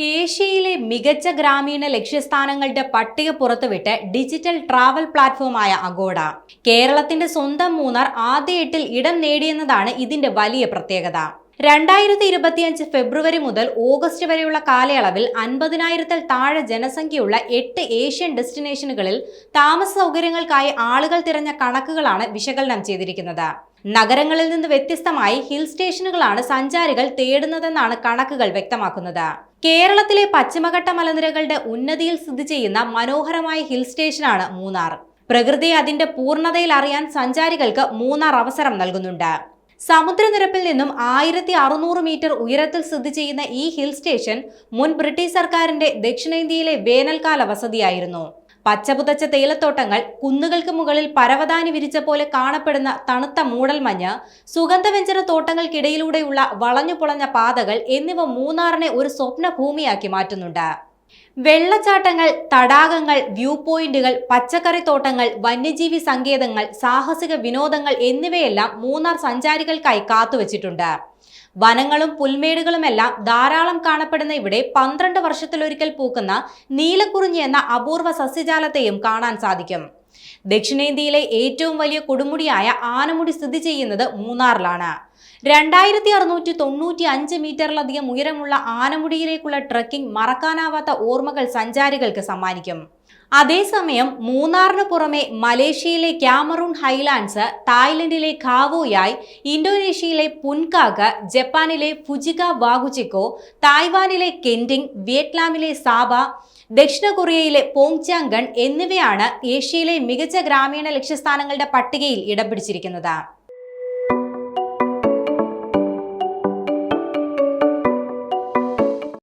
ഏഷ്യയിലെ മികച്ച ഗ്രാമീണ ലക്ഷ്യസ്ഥാനങ്ങളുടെ പട്ടിക പുറത്തുവിട്ട് ഡിജിറ്റൽ ട്രാവൽ പ്ലാറ്റ്ഫോമായ അഗോഡ. കേരളത്തിന്റെ സ്വന്തം മൂന്നാർ ആദ്യ 8-ൽ ഇടം നേടിയെന്നതാണ് ഇതിന്റെ വലിയ പ്രത്യേകത. 2025 ഫെബ്രുവരി മുതൽ ഓഗസ്റ്റ് വരെയുള്ള കാലയളവിൽ 50,000-ൽ താഴെ ജനസംഖ്യയുള്ള 8 ഏഷ്യൻ ഡെസ്റ്റിനേഷനുകളിൽ താമസ സൗകര്യങ്ങൾക്കായി ആളുകൾ തിരഞ്ഞ കണക്കുകളാണ് വിശകലനം ചെയ്തിരിക്കുന്നത്. നഗരങ്ങളിൽ നിന്ന് വ്യത്യസ്തമായി ഹിൽ സ്റ്റേഷനുകളാണ് സഞ്ചാരികൾ തേടുന്നതെന്നാണ് കണക്കുകൾ വ്യക്തമാക്കുന്നത്. കേരളത്തിലെ പശ്ചിമഘട്ട മലനിരകളുടെ ഉന്നതിയിൽ സ്ഥിതി ചെയ്യുന്ന മനോഹരമായ ഹിൽ സ്റ്റേഷനാണ് മൂന്നാർ. പ്രകൃതിയെ അതിന്റെ പൂർണ്ണതയിൽ അറിയാൻ സഞ്ചാരികൾക്ക് മൂന്നാർ അവസരം നൽകുന്നുണ്ട്. സമുദ്രനിരപ്പിൽ നിന്നും 1600 മീറ്റർ ഉയരത്തിൽ സ്ഥിതി ചെയ്യുന്ന ഈ ഹിൽ സ്റ്റേഷൻ മുൻ ബ്രിട്ടീഷ് സർക്കാരിന്റെ ദക്ഷിണേന്ത്യയിലെ വേനൽക്കാല വസതിയായിരുന്നു. പച്ചപുതച്ച തേയിലത്തോട്ടങ്ങൾ, കുന്നുകൾക്ക് മുകളിൽ പരവതാനി വിരിച്ച പോലെ കാണപ്പെടുന്ന തണുത്ത മൂടൽമഞ്ഞ്, സുഗന്ധവ്യഞ്ജന തോട്ടങ്ങൾക്കിടയിലൂടെയുള്ള വളഞ്ഞുപുളഞ്ഞ പാതകൾ എന്നിവ മൂന്നാറിനെ ഒരു സ്വപ്ന ഭൂമിയാക്കി മാറ്റുന്നുണ്ട്. വെള്ളച്ചാട്ടങ്ങൾ, തടാകങ്ങൾ, വ്യൂ പോയിന്റുകൾ, പച്ചക്കറിത്തോട്ടങ്ങൾ, വന്യജീവി സങ്കേതങ്ങൾ, സാഹസിക വിനോദങ്ങൾ എന്നിവയെല്ലാം മൂന്നാർ സഞ്ചാരികൾക്കായി കാത്തുവച്ചിട്ടുണ്ട്. വനങ്ങളും പുൽമേടുകളുമെല്ലാം ധാരാളം കാണപ്പെടുന്ന ഇവിടെ 12 വർഷത്തിലൊരിക്കൽ പൂക്കുന്ന നീലക്കുറിഞ്ഞി എന്ന അപൂർവ സസ്യജാലത്തെയും കാണാൻ സാധിക്കും. ദക്ഷിണേന്ത്യയിലെ ഏറ്റവും വലിയ കൊടുമുടിയായ ആനമുടി സ്ഥിതി ചെയ്യുന്നത് മൂന്നാറിലാണ്. 2695 മീറ്ററിലധികം ഉയരമുള്ള ആനമുടിയിലേക്കുള്ള ട്രക്കിംഗ് മറക്കാനാവാത്ത ഓർമ്മകൾ സഞ്ചാരികൾക്ക് സമ്മാനിക്കും. അതേസമയം മൂന്നാറിന് പുറമെ മലേഷ്യയിലെ ക്യാമറൂൺ ഹൈലാൻഡ്സ്, തായ്ലൻഡിലെ ഖാവോയായ്, ഇന്തോനേഷ്യയിലെ പുൻകാക്, ജപ്പാനിലെ ഫുജിക വാഗുചിക്കോ, തായ്വാനിലെ കെൻഡിങ്, വിയറ്റ്നാമിലെ സാബ, ദക്ഷിണ കൊറിയയിലെ പോങ്ചാംഗൺ എന്നിവയാണ് ഏഷ്യയിലെ മികച്ച ഗ്രാമീണ ലക്ഷ്യസ്ഥാനങ്ങളുടെ പട്ടികയിൽ ഇടം പിടിച്ചിരിക്കുന്നത്.